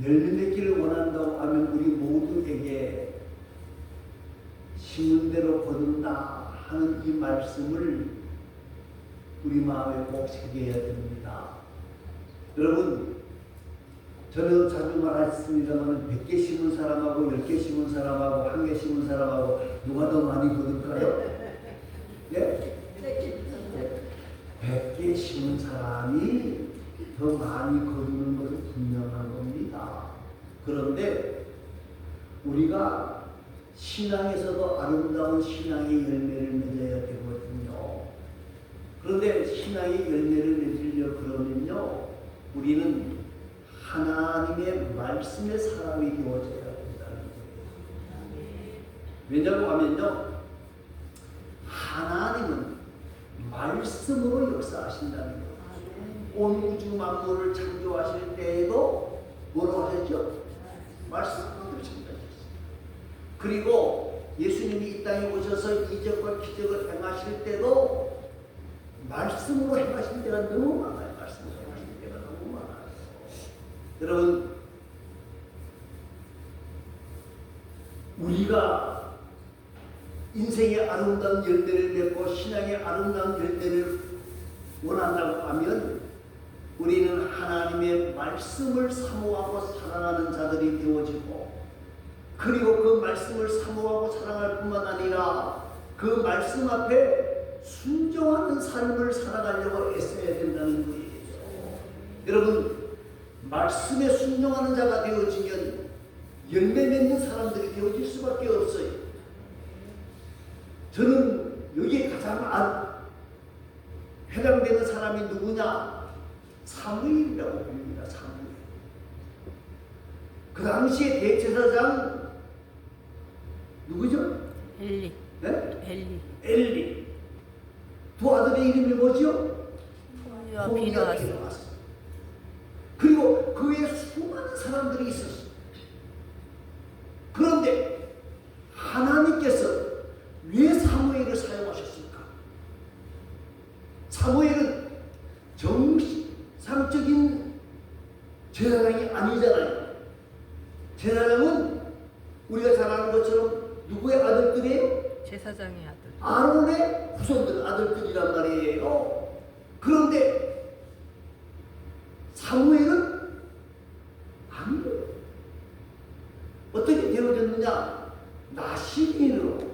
열매 맺기를 원한다고 하면 우리 모두에게 심은 대로 거둔다 하는 이 말씀을 우리 마음에 꼭 새겨야 됩니다. 여러분, 저는 자주 말했습니다만 100개 심은 사람하고 10개 심은 사람하고 1개 심은 사람하고 누가 더 많이 거둘까요? 예? 100개 심은 사람이 더 많이 거두는 것은 분명한 겁니다. 그런데 우리가 신앙에서도 아름다운 신앙의 열매를 맺어야 되거든요. 그런데 신앙의 열매를 맺으려 그러면요, 우리는 하나님의 말씀의 사람이 되어져야 된다는 거예요. 왜냐고 하면요, 하나님은 말씀으로 역사하신다는 거예요. 온 우주 만물을 창조하실 때에도 뭐라고 하셨죠? 말씀으로 창조하셨어요. 그리고 예수님이 이 땅에 오셔서 이적과 기적을 행하실 때도 말씀으로 행하신 때가 너무 많아요. 말씀으로 행하신 때가 너무 많아요. 여러분, 우리가 인생의 아름다운 열매를 맺고 신앙의 아름다운 열매를 원한다고 하면 우리는 하나님의 말씀을 사모하고 사랑하는 자들이 되어지고, 그리고 그 말씀을 사모하고 사랑할 뿐만 아니라 그 말씀 앞에 순종하는 삶을 살아가려고 애써야 된다는 거예요. 여러분, 말씀에 순종하는 자가 되어지면 열매 맺는 사람들이 되어질 수밖에 없어요. 저는 여기에 가장 해당되는 사람이 누구냐? 사무엘이라고 부릅니다. 사무엘. 그 당시에 대제사장 누구죠? 엘리. 네? 엘리. 두 아들의 이름이 뭐죠? 홈리와 비느하스. 그리고 그에 수많은 사람들이 있었어요. 그런데 하나님께서 왜 사무엘을 사용하셨을까? 사무엘은 정상적인 제사장이 아니잖아요. 제사장은 우리가 잘 아는 것처럼 누구의 아들들이에요? 제사장의 아들. 아론의 후손들, 아들들이란 말이에요. 그런데 사무엘은 아니에요. 어떻게 되어졌느냐? 나시민으로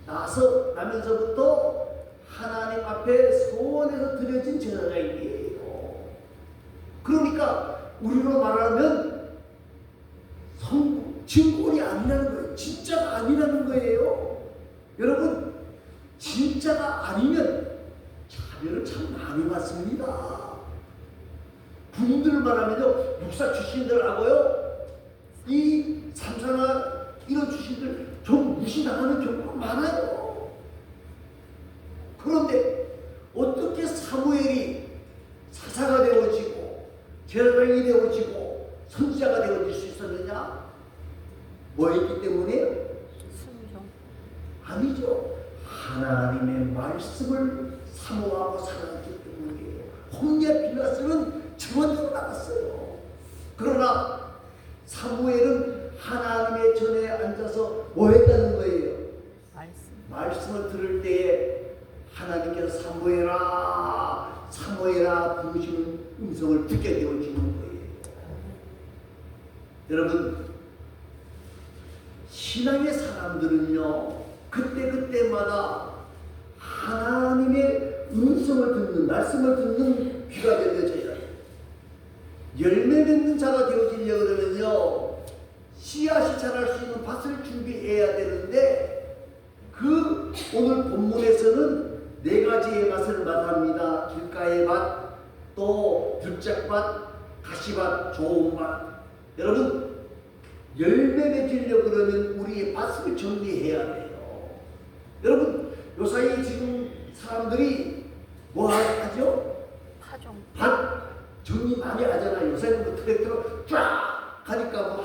나면서부터 하나님 앞에 소원해서 드려진 제사장이에요. 그러니까 우리로 말하면 증권이 아니라는 거예요. 진짜가 아니라는 거예요. 여러분, 진짜가 아니면 차별을 참 많이 받습니다. 군인들 말하면요, 육사 출신들하고요, 이 삼사나 이런 출신들 좀 무시당하는 경우가 많아요. 그런데 어떻게 사무엘이 사사가 되어지고 제사장이 되어지고 선지자가 되어질 수 있었느냐? 뭐 했기 때문에요? 순종. 아니죠. 하나님의 말씀을 사모하고 사랑했기 때문이에요. 홈리와 비느하스는 증언으로 나갔어요. 그러나 사무엘은 하나님의 전에 앉아서 뭐 했다는 거예요? 말씀을 들을 때에 하나님께서 사무엘아, 사무엘아 부르시는 음성을 듣게 되어지는 거예요. 여러분, 신앙의 사람들은요, 그때마다 하나님의 음성을 듣는, 말씀을 듣는 귀가 열려져야 해요. 열매 맺는 자가 되어지려 그러면요, 씨앗이 자랄 수 있는 밭을 준비해야 되는데, 그 오늘 본문에서는 네 가지의 밭을 말합니다. 길가의 밭, 또 들짝밭, 가시밭, 좋은 밭. 여러분, 열매 맺으려고 그러면 우리의 밭을 정리해야 돼요. 여러분, 요사이 지금 사람들이 뭐 하죠? 파종. 밭 정리 많이 하잖아요. 요새는 뭐 트랙터로 쫙 가니까 뭐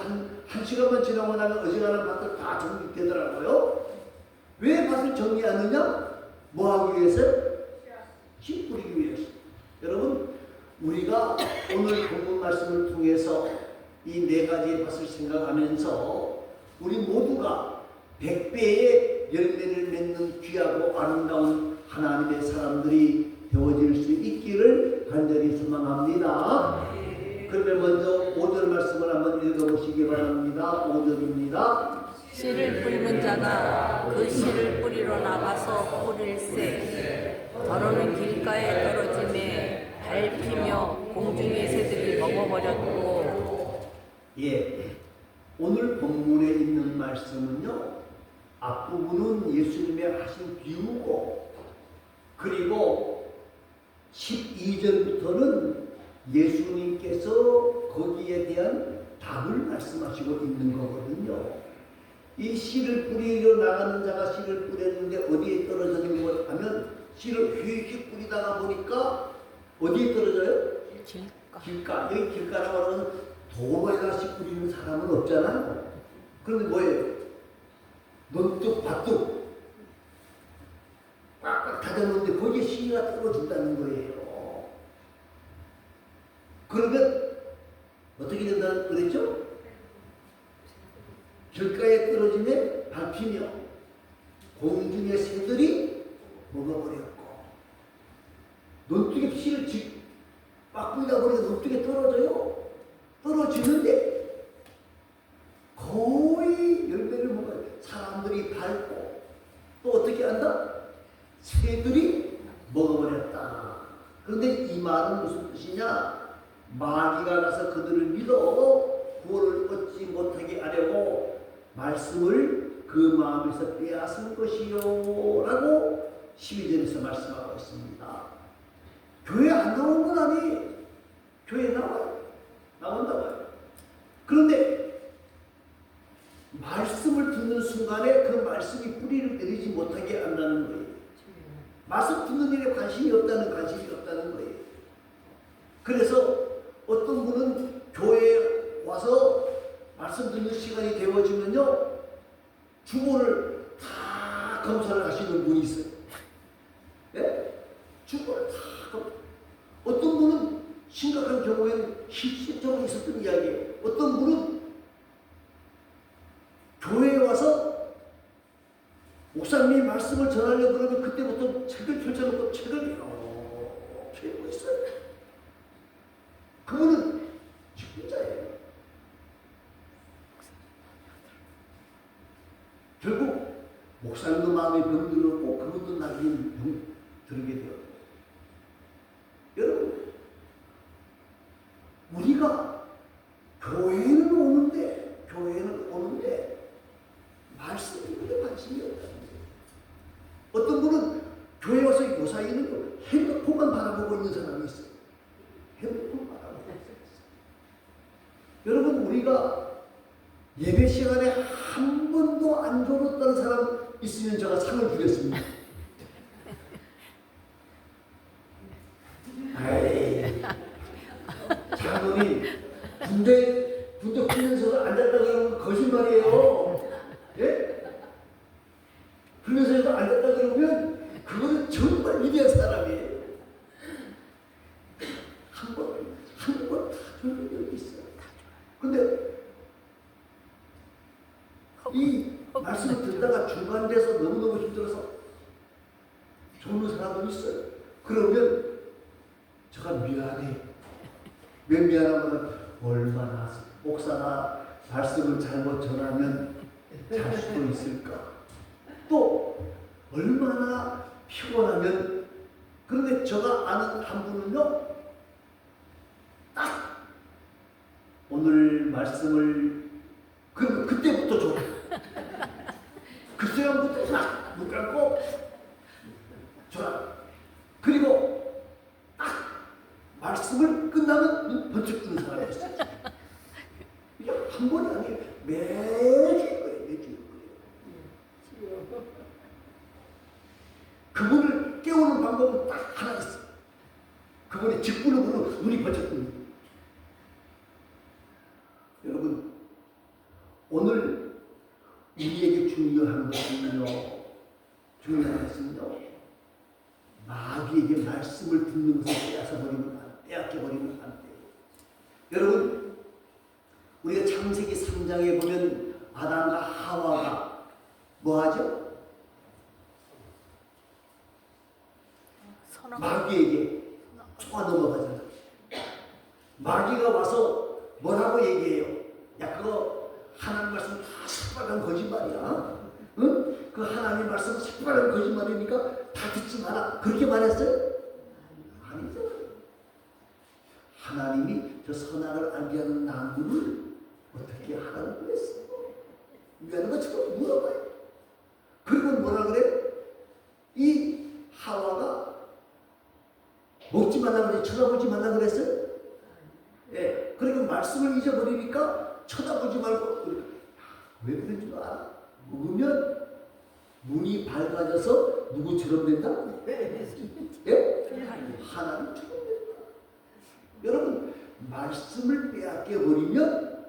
한 시간만 지나고 나면 어지간한 밭을 다 정리되더라고요. 왜 밭을 정리하느냐? 뭐 하기 위해서? 씨 뿌리기 위해서. 여러분, 우리가 오늘 본문 말씀을 통해서 이 네 가지의 밭을 생각하면서 우리 모두가 100배의 열매를 맺는 귀하고 아름다운 하나님의 사람들이 되어질 수 있기를 간절히 소망합니다. 그러면 먼저 5절 말씀을 한번 읽어보시기 바랍니다. 5절입니다. 씨를 뿌리는 자가 그 씨를 뿌리러 나가서 뿌릴새 더러는 길가에 떨어짐에 밟히며 공중의 새들이 먹어버렸고. 예, 오늘 본문에 있는 말씀은요, 앞부분은 예수님의 하신 비유고, 그리고 12절부터는 예수님께서 거기에 대한 답을 말씀하시고 있는 거거든요. 이 씨를 뿌리러 나가는 자가 씨를 뿌렸는데 어디에 떨어지는 것 하면 씨를 휙휙 뿌리다가 보니까 어디에 떨어져요? 길가. 길가. 여기 길가라고 하면 도로에다 씨 뿌리는 사람은 없잖아요. 그런데 뭐예요? 논둑 밭둑 꽉꽉 닫아놓는데 거기에 씨가 떨어진다는 거예요. 그러면 어떻게 된다는 그랬죠? 길가에 떨어지면 밟히며 공중의 새들이 먹어버렸고, 논둑에 씨를 막 뿌리다 보니까 논둑에 떨어져요. 떨어지는데 거의 열매를 먹어요. 사람들이 밟고 또 어떻게 한다? 새들이 먹어버렸다. 그런데 이 말은 무슨 뜻이냐? 마귀가 나서 그들을 믿어 구원을 얻지 못하게 하려고 말씀을 그 마음에서 빼앗은 것이요 라고 12절에서 말씀하고 있습니다. 교회 안 나오는 건 아니에요. 교회 나와요. 나온다고요. 그런데 말씀을 듣는 순간에 그 말씀이 뿌리를 내리지 못하게 한다는 거예요. 말씀 듣는 일에 관심이 없다는 거예요. 그래서 어떤 분은 교회에 와서 말씀 듣는 시간이 되어지면요, 주보를 다 검사를 하시는 분이 있어요. 예? 주보를 다 어떤 분은 심각한 경우에는 실질적으로 있었던 이야기예요. 어떤 분은 교회에 와서 목사님이 말씀을 전하려고 그러면 그때부터 책을 펼쳐놓고 책을 이렇게 읽고 있어요. 그분은 직분자예요. 결국 목사님도 마음에 병들었고 그분도 나중에 병 들게 되었고. 여러분, 우리가 교회는 오는데 말씀에 관심이 없다는 거예요. 어떤 분은 교회 와서 요사이는 핸드폰만 바라보고 있는 사람이 있어요. 핸드폰 바라보고 있어요. 여러분, 우리가 예배 시간에 한 번도 안 졸았다는 사람 있으면 제가 상을 주겠습니다. 아이, 장로님 군대 풀면서 앉았다 그러면 거짓말이에요. 예? 풀면서 앉았다 그러면 그거는 정말 위대한 사람이에요. 한 번 다 졸은 적이 있어요. 근데 이 말씀을 듣다가 중간돼서 너무너무 힘들어서 졸는 사람도 있어요. 그러면 제가 미안해. 왜 미안하면 얼마나 목사가 말씀을 잘못 전하면 잘 수도 있을까. 또 얼마나 피곤하면. 그런데 제가 아는 한 분은요, 딱 오늘 말씀을 그때부터 줘. 그 시간부터 딱 눈 감고 줘라. 그리고 딱 말씀을 끝나면 눈 번쩍 뜨는 사람이 있어요. 이게 한 번이 아니에요. 매주일 거예요. 그분을 깨우는 방법은 딱 하나 있어요. 그분의 직분을 보면 눈이 번쩍 뜨는 거예요. 여러분, 오늘 우리에게 중요한 것은요, 마귀에게 말씀을 듣는 것을 빼앗아버리면 빼앗겨버리면 안 돼요. 여러분, 우리가 창세기 3장에 보면 아담과 하와가 뭐 하죠? 마귀에게 쫓아 넘어가잖아. 마귀가 와서 뭐라고 얘기해요? 야, 그거 하나님 말씀 다 새빨간 거짓말이야. 응? 그 하나님 말씀 새빨간 거짓말이니까 다 듣지 마라. 그렇게 말했어요? 아니죠. 하나님이 저 선악을 알게 하는 나무를 어떻게 하라고 그랬어? 미안한 것처럼 물어봐요. 그리고 뭐라 그래? 이 하와가 먹지 말라 그래? 쳐다보지 말라 그랬어요? 예. 그리고 말씀을 잊어버리니까 쳐다보지 말고, 왜 그런 줄 알아? 먹으면 눈이 밝아져서 누구처럼 된다? 예? 하나님처럼 된다. 여러분, 말씀을 빼앗겨버리면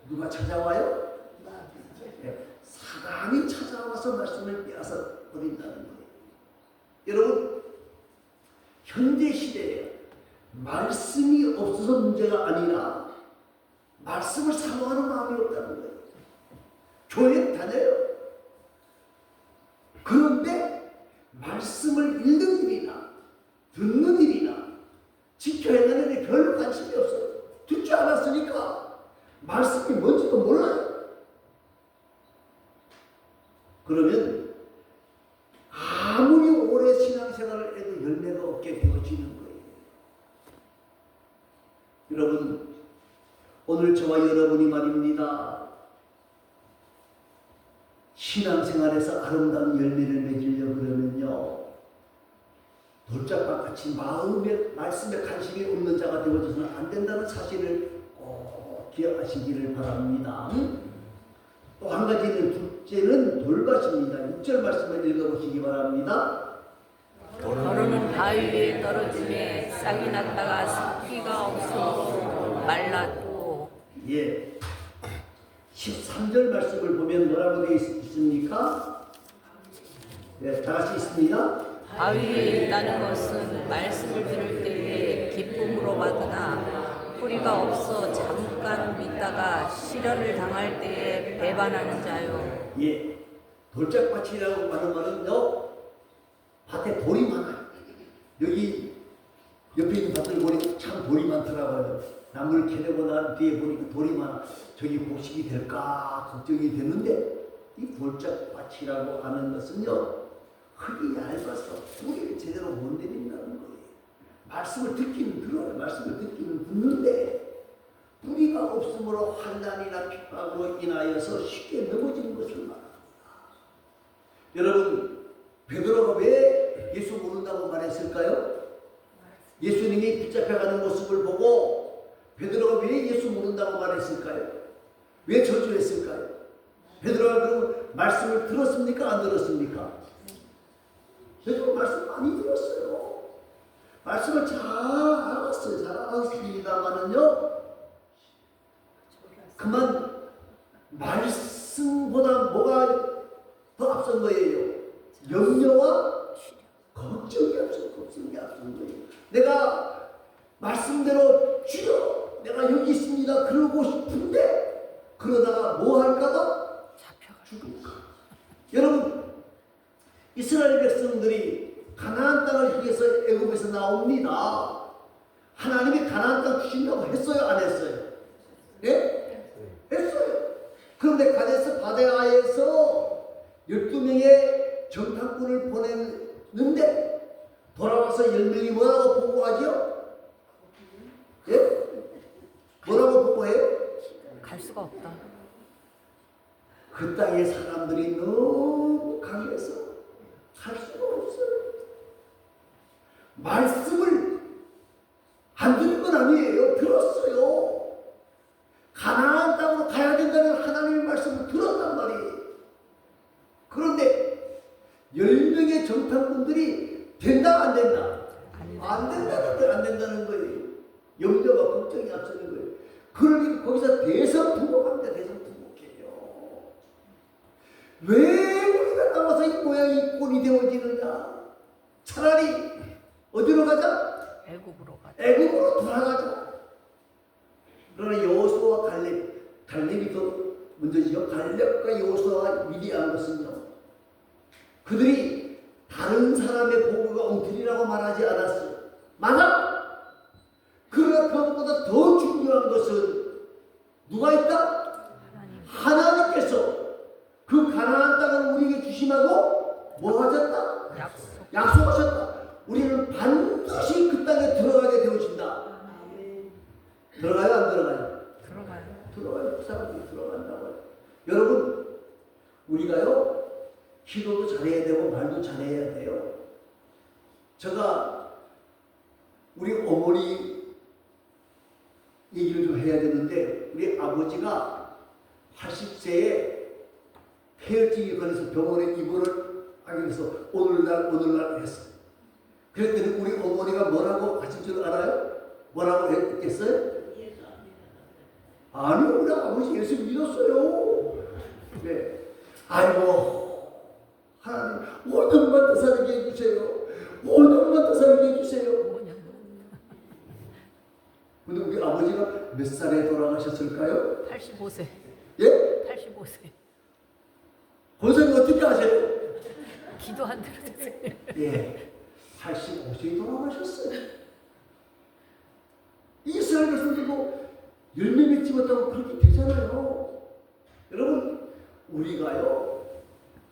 누가 찾아와요? 예. 사단이 찾아와서 말씀을 빼앗아 버린다는 거예요. 여러분, 현대 시대에 말씀이 없어서 문제가 아니라 말씀을 사모하는 마음이 없다는 거예요. 교회 다녀요. 그런데 말씀을 읽는 일이나 듣는 일이나 지켜 행하는 일에 별로 관심이 없어요. 듣지 않았으니까 말씀이 뭔지도 몰라요. 그러면 아무리 오래 신앙생활을 해도 열매가 없게 되어지는 거예요. 여러분, 오늘 저와 여러분이 말입니다. 신앙생활에서 아름다운 열매를 맺으려 그러면요, 돌짝밭같이 마음에 말씀에 관심이 없는 자가 되어져서는 안 된다는 사실을 꼭 기억하시기를 바랍니다. 또 한 가지는, 둘째는 돌밭입니다. 6절 말씀을 읽어보시기 바랍니다. 더러는 바위 위에 떨어지매 싹이 났다가 습기가 없어 말랐고. 예. 13절 말씀을 보면 뭐라고 되어 있습니까? 네, 다 같이 있습니다. 바위 위에 있다는 것은 말씀을 들을 때에 기쁨으로 받으나 뿌리가 없어 잠깐 믿다가 시련을 당할 때에 배반하는 자요. 예. 돌짝밭이라고 하는 말은요, 밭에 돌이 많아요. 여기 옆에 있는 밭을 보니까 참 돌이 많더라고요. 나무를 캐내고 난 뒤에 보니까 돌이 많아. 저기 곡식이 될까 걱정이 되는데, 이 돌짝밭이라고 하는 것은요, 흙이 얇아서 뿌리를 제대로 못 내린다는 거예요. 말씀을 듣기는 들어요. 말씀을 듣기는 듣는데 뿌리가 없으므로 환난이나 핍박으로 인하여서 쉽게 넘어지는 것을 말합니다. 여러분, 베드로가 왜 예수 모른다고 말했을까요? 예수님이 붙잡혀가는 모습을 보고 베드로가 왜 예수 모른다고 말했을까요? 왜 저주했을까요? 베드로가 그럼 말씀을 들었습니까? 안 들었습니까? 베드로 말씀 많이 들었어요. 말씀을 잘 알았어요. 잘 알았습니다만은요, 그만 말씀보다 뭐가 더 앞선 거예요? 염려와 걱정이 앞선 거예요. 내가 말씀대로 주여, 내가 여기 있습니다 그러고 싶은데 그러다가 뭐 할까봐? 죽을까. 여러분, 이스라엘 백성들이 가나안 땅을 위해서 애굽에서 나옵니다. 하나님이 가나안 땅 주신다고 했어요? 안 했어요? 예? 했어요. 그런데 가데스 바네아에서 12명의 정탐꾼을 보냈는데 돌아와서 10명이 뭐라고 보고하죠? 예? 뭐라고 보고해요? 갈 수가 없다. 그 땅의 사람들이 너무 강해서 갈 수가 없어요. 말씀을 안 들은 건 아니에요. 들었어요. 가나안 땅으로 가야 된다는 하나님의 말씀을 들었단 말이에요. 그런데 10명의 정탐꾼들이 된다 안 된다? 안 된다는 거예요. 안 된다는 거예요. 염려와 걱정이 앞서는 거예요. 그러니까 거기서 대성통곡합니다. 대성통곡해요. 왜 우리가 나와서 이 모양이 이 꼴이 되어지느냐? 차라리 어디로 가자? 애굽으로 가자. 애굽으로 돌아가자. 그러나 여호수아와 갈렙 갈렙이 더 먼저지요. 갈렙과 여호수아가 위대한 것은요, 그들이 다른 사람의 보고가 엉터리라고 말하지 않았어요. 맞아. 그러나 그것보다 더 중요한 것은 누가 있다? 하나님께서 그 가나안 땅을 우리에게 주심하고 뭐 하셨다? 약속하셨다. 우리는 반드시 그 땅에 들어가게 되어진다. 들어가요, 안 들어가요? 들어가요. 그 사람들이 들어간다고요. 여러분, 우리가요, 기도도 잘해야 되고 말도 잘해야 돼요. 제가 우리 어머니 얘기를 좀 해야 되는데, 우리 아버지가 80세에 폐혈증에 걸려서 병원에 입원을 하기 위해서 오늘날 했어요. 그랬더니 우리 어머니가 뭐라고 하실 줄 알아요? 뭐라고 했겠어요? 아니요, 우리 아버지 예수 믿었어요. 네. 아이고, 하나님, 5년만 더 살게 해주세요. 5년만 더 살게 해주세요. 근데 우리 아버지가 몇 살에 돌아가셨을까요? 85세. 예? 85세. 권사님 어떻게 아세요? 기도 안 들어주세요. 예. 85세에 돌아가셨어요. 이스라엘 백성들도 열매 맺지 못하고 그렇게 되잖아요. 여러분, 우리가요,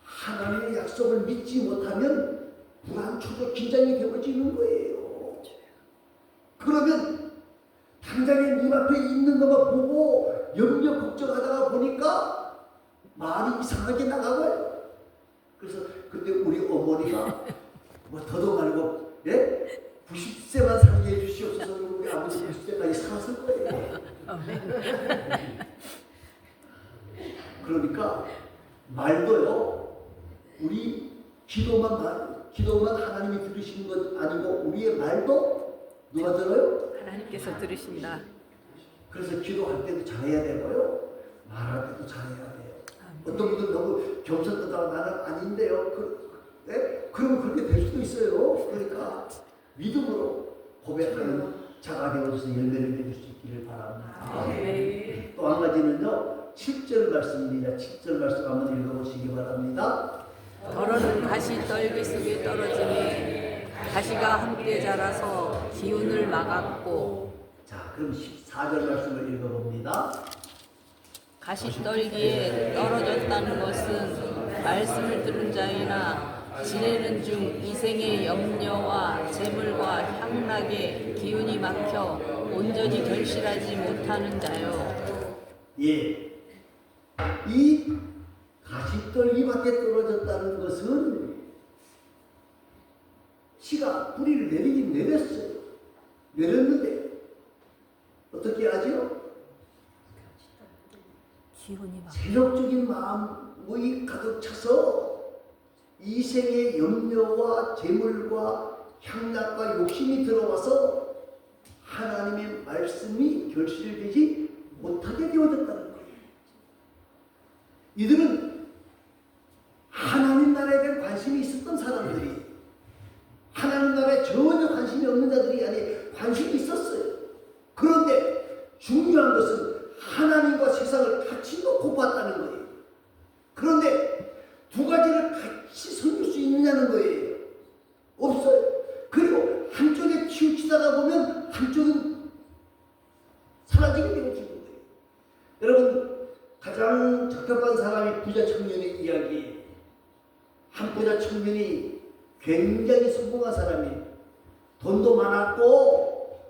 하나님의 약속을 믿지 못하면 불안, 초조, 긴장이 되어지는 거예요. 그러면 당장에 눈앞에 있는 것만 보고 염려, 걱정하다가 보니까 말이 이상하게 나가고요. 그래서 그때 우리 어머니가 뭐 더도 말고, 예? 90세만 살게 해주시옵소서. 우리 아버지 90세까지 살았을 거예요. 그러니까 말도요, 우리 기도만 하나님이 들으시는 것 아니고 우리의 말도 누가 들어요? 하나님께서 들으신다. 그래서 기도할 때도 잘해야 되고요, 말할 때도 잘해야 돼요. 어떤 분들 너무 겸손하다가 나는 아닌데요. 그러면 그렇게 될 수도 있어요. 그러니까 믿음으로 고백하는 자가 되어서 열매를 맺을 수 있기를 바랍니다. 네. 또 한 가지는요, 7절 말씀입니다. 7절 말씀 한번 읽어보시기 바랍니다. 더러는 가시 떨기 속에 떨어지니 가시가 함께 자라서 기운을 막았고. 자, 그럼 14절 말씀을 읽어봅니다. 가시 떨기에 떨어졌다는 것은 말씀을 들은 자이나 지내는 중 이생의 염려와 재물과 향락에 기운이 막혀 온전히 결실하지 못하는 자요. 예, 이 가시떨기 밖에 떨어졌다는 것은 씨가 뿌리를 내리긴 내렸어요. 내렸는데 어떻게 하죠? 기운이 막 세력적인 마음이 가득 차서 이생의 염려와 재물과 향락과 욕심이 들어와서 하나님의 말씀이 결실되지 못하게 되어졌다는 거예요. 이들은 하나님 나라에 대한 관심이 있었던 사람들이, 하나님 나라에 전혀 관심이 없는 자들이 아니 관심이 있었어요. 그런데 중요한 것은 하나님과 세상을 같이 놓고 봤다는 거예요. 그런데 두 가지를 같이 섬길 수 있느냐는 거예요. 없어요. 그리고 한쪽에 치우치다가 보면 한쪽은 사라지게 되어지는 거예요. 여러분, 가장 적합한 사람이 부자 청년의 이야기. 한 부자 청년이 굉장히 성공한 사람이에요. 돈도 많았고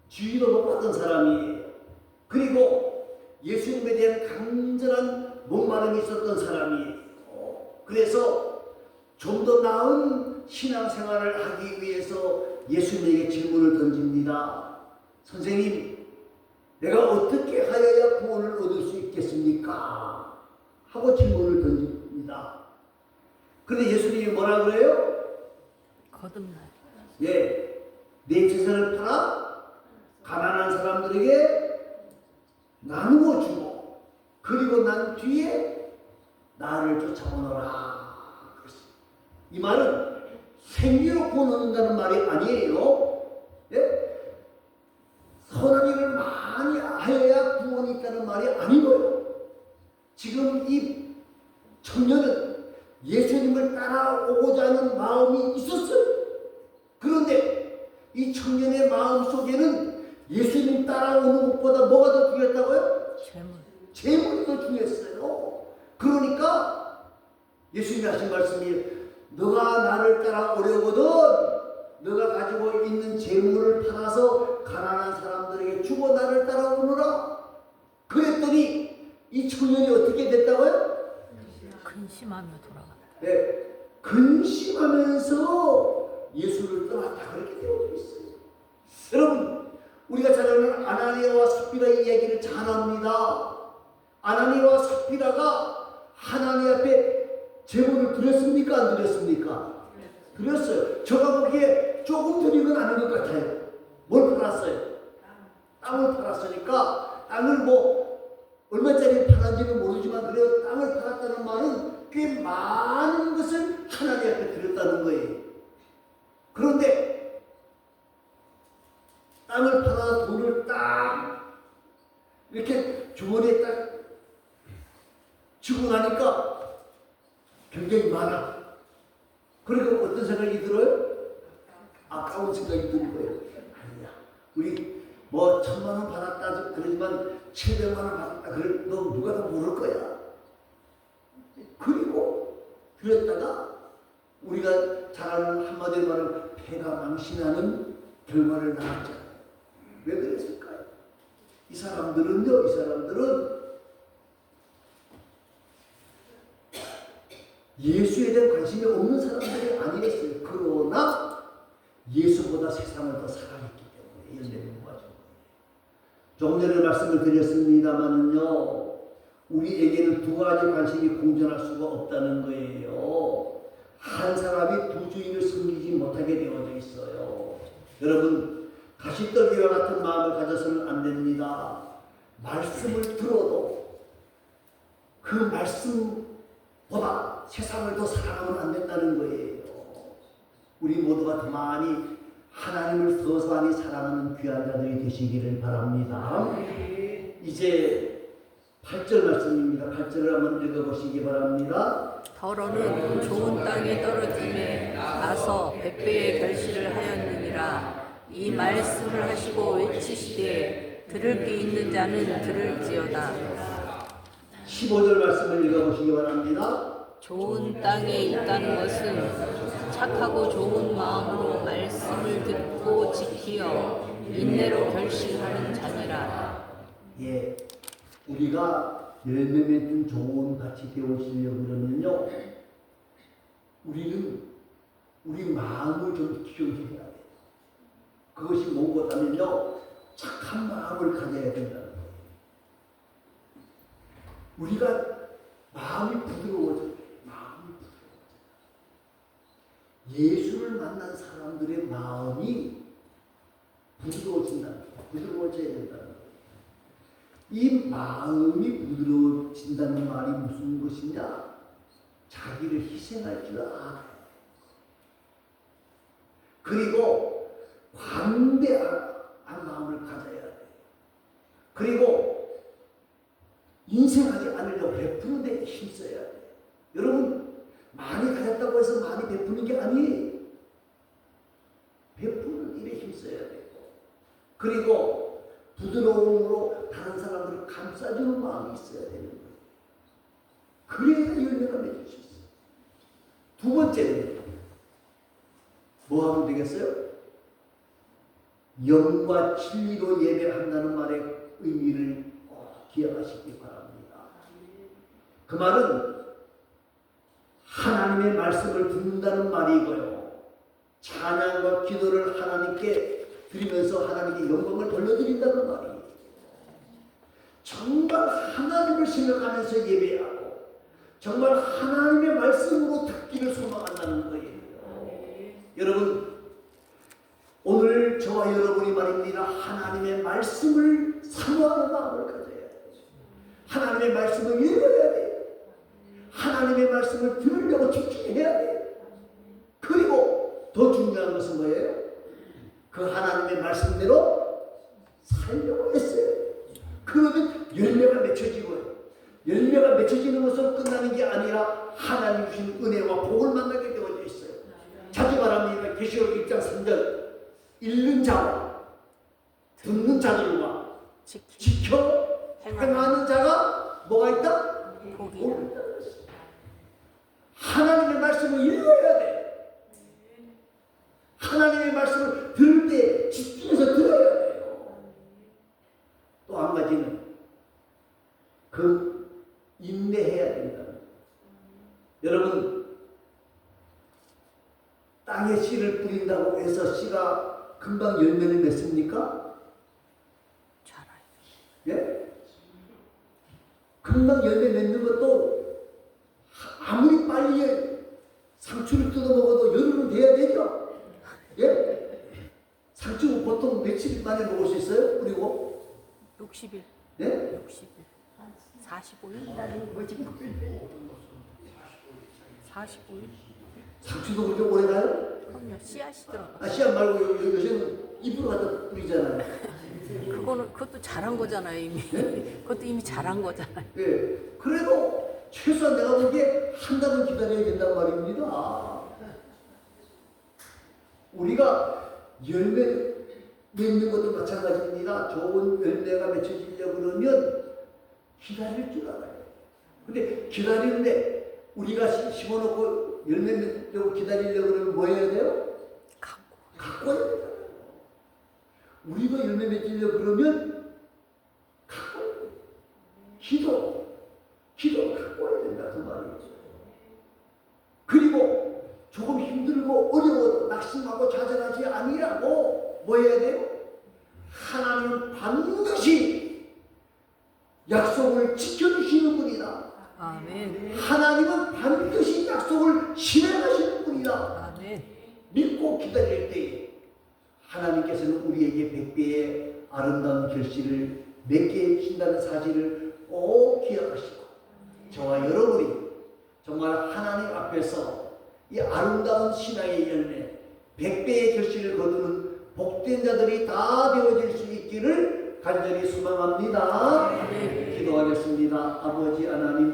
지위도 높았던 사람이에요. 그리고 예수님에 대한 간절한 목마름이 있었던 사람이에요. 그래서 좀 더 나은 신앙생활을 하기 위해서 예수님에게 질문을 던집니다. 선생님, 내가 어떻게 하여야 구원을 얻을 수 있겠습니까? 하고 질문을 던집니다. 그런데 예수님이 뭐라 그래요? 거듭나. 예, 내 재산을 팔아 가난한 사람들에게 나누어 주고 그리고 난 뒤에 나를 쫓아오너라. 이 말은 생기로 구원 얻는다는 말이 아니에요. 예? 선한 일을 많이 하여야 구원이 있다는 말이 아니고요. 지금 이 청년은 예수님을 따라오고자 하는 마음이 있었어요. 그런데 이 청년의 마음 속에는 예수님 따라오는 것보다 뭐가 더 중요했다고요? 재물이 더 중요했어요. 그러니까 예수님이 하신 말씀이 너가 나를 따라오려거든 너가 가지고 있는 재물을 팔아서 가난한 사람들에게 주고 나를 따라오너라. 그랬더니 이 청년이 어떻게 됐다고요? 근심하며 돌아간다. 네, 근심하면서 예수를 떠났다. 그렇게 되어져 있어요. 여러분, 우리가 잘 아는 아나니아와 삽비라의 이야기를 잘 압니다. 아나니아와 삽비라가 하나님 앞에 제물을 드렸습니까? 안 드렸습니까? 드렸어요. 제가 보기에 조금 드린 건 아닌 것 같아요. 뭘 팔았어요? 땅을 팔았으니까 땅을 뭐 얼마짜리 팔았는지는 모르지만 그래요. 땅을 팔았다는 말은 꽤 많은 것을 하나님 앞에 드렸다는 거예요. 그런데 땅을 팔아 돈을 딱 이렇게 주머니에 딱 주고 나니까 굉장히 많아. 그러니까 어떤 생각이 들어요? 아까운 생각이 드는 거예요. 아니야. 우리 뭐 1,000만 원 받았다 그러지만 700만 원 받았다 그래도 누가 다 모를 거야. 그리고 그랬다가 우리가 잘 아는 한마디로 말하면 패가 망신하는 결과를 낳았잖아요. 왜 그랬을까요? 이 사람들은 예수에 대한 관심이 없는 사람들이 아니겠어요. 그러나 예수보다 세상을 더 사랑했기 때문에 열매를 모아준 거예요. 조금 전에 말씀을 드렸습니다만은요, 우리에게는 두 가지 관심이 공존할 수가 없다는 거예요. 한 사람이 두 주인을 섬기지 못하게 되어져 있어요. 여러분, 가시떨기와 같은 마음을 가져서는 안 됩니다. 말씀을 들어도 그 말씀보다 세상을 더 사랑하면 안 된다는 거예요. 우리 모두가 더 많이 하나님을 더 많이 사랑하는 귀한 자들이 되시기를 바랍니다. 이제 8절 말씀입니다. 8절을 한번 읽어보시기 바랍니다. 더러는 좋은 땅에 떨어짐에 나서 백배의 결실을 하였느니라. 이 말씀을 하시고 외치시되 들을 게 있는 자는 들을지어다. 15절 말씀을 읽어보시기 바랍니다. 좋은 땅에 있다는 것은 착하고 좋은 마음으로 말씀을 듣고 지키어 인내로 결실하는 자니라. 예, 우리가 열매 맺는 좋은 밭이 되어지려고 그러면요, 우리는 우리 마음을 좀 기억해야 돼요. 그것이 무엇이냐면요, 착한 마음을 가져야 된다는 거예요. 우리가 마음이 부드러워져요. 마음이 부드러워져요. 예수를 만난 사람들의 마음이 부드러워진다는 거예요. 부드러워져야 된다는 거예요. 이 마음이 부드러워진다는 말이 무슨 것이냐? 자기를 희생할 줄 알아요. 그리고 관대한 마음을 가져야 돼요. 그리고 인생하지 않으려고 베푸는 데 힘써야 돼요. 여러분, 많이 가졌다고 해서 많이 베푸는 게 아니에요. 베푸는 일에 힘써야 되고, 그리고 부드러움으로 다른 사람들을 감싸주는 마음이 있어야 되는 거예요. 그래야 열매가 맺을 수 있어요. 두 번째는 뭐 하면 되겠어요? 영과 진리로 예배한다는 말의 의미를 기억하시기 바랍니다. 그 말은 하나님의 말씀을 듣는다는 말이고요, 찬양과 기도를 하나님께 드리면서 하나님께 영광을 돌려드린다는 말이에요. 정말 하나님을 생각하면서 예배하고 정말 하나님의 말씀으로 듣기를 소망한다는 거예요. 여러분, 오늘 저와 여러분이 말입니다. 하나님의 말씀을 사모하는 마음을 가져야 돼요. 하나님의 말씀을 읽어야 돼요. 하나님의 말씀을 들으려고 집중해야 돼요. 그리고 더 중요한 것은 뭐예요? 그 하나님의 말씀대로 살려고 했어요. 그러면 열매가 맺혀지고요. 열매가 맺혀지는 것으로 끝나는 게 아니라 하나님 주신 은혜와 복을 만나게 되어져 있어요. 자주 말합니다. 계시록 1장 3절 읽는 자와 듣는 자들과 지켜 행하는 자가 뭐가 있다? 복이 복이 있다. 하나님의 말씀을 읽어야 돼. 하나님의 말씀을 들을 때 집중해서 들어야 돼요. 또 한 가지는 그 인내해야 된다. 여러분, 땅에 씨를 뿌린다고 해서 씨가 금방 열매를 맺습니까? 자라요. 예? 금방 열매 맺는 것도 아무리 빨리 상추를 뜯어 먹어도 열흘은 돼야 되죠? 예? 상추 보통 며칠 만에 먹을 수 있어요? 그리고 60일. 예? 60일. 45일? 45일? 상추도 그렇게 오래 가요? 그럼요. 씨앗이 들어가. 아, 씨앗 말고 요새는 잎으로 갖다 뿌리잖아요. 그것도 잘한 거잖아요, 이미. 그것도 이미 잘한 거잖아요. 예. 그래도 최소한 내가 보기에 한 달은 기다려야 된단 말입니다. 우리가 열매 맺는 것도 마찬가지입니다. 좋은 열매가 맺혀지려고 그러면 기다릴 줄 알아요. 근데 기다리는데 우리가 심어놓고 열매 맺려고 기다리려고 그러면 뭐 해야 돼요? 갖고 해야 돼요. 우리가 열매 맺으려고 그러면 갖고 해야 돼요. 기도 갖고 와야 된다 그 말이죠. 그리고 조금 힘들고 어려워도 낙심하고 좌절하지 아니라고 뭐 해야 돼요? 하나님은 반드시 약속을 지켜주시는 분이다. 아멘. 하나님은 반드시 약속을 실행하시는 분이다. 아멘. 믿고 기다릴 때 하나님께서는 우리에게 백배의 아름다운 결실을 맺게 해주신다는 사실을 꼭 기억하시고 저와 여러분이 정말 하나님 앞에서 이 아름다운 신앙의 열매, 백배의 결실을 거두는 복된 자들이 다 되어질 수 있기를 간절히 소망합니다. 기도하겠습니다. 아버지 하나님.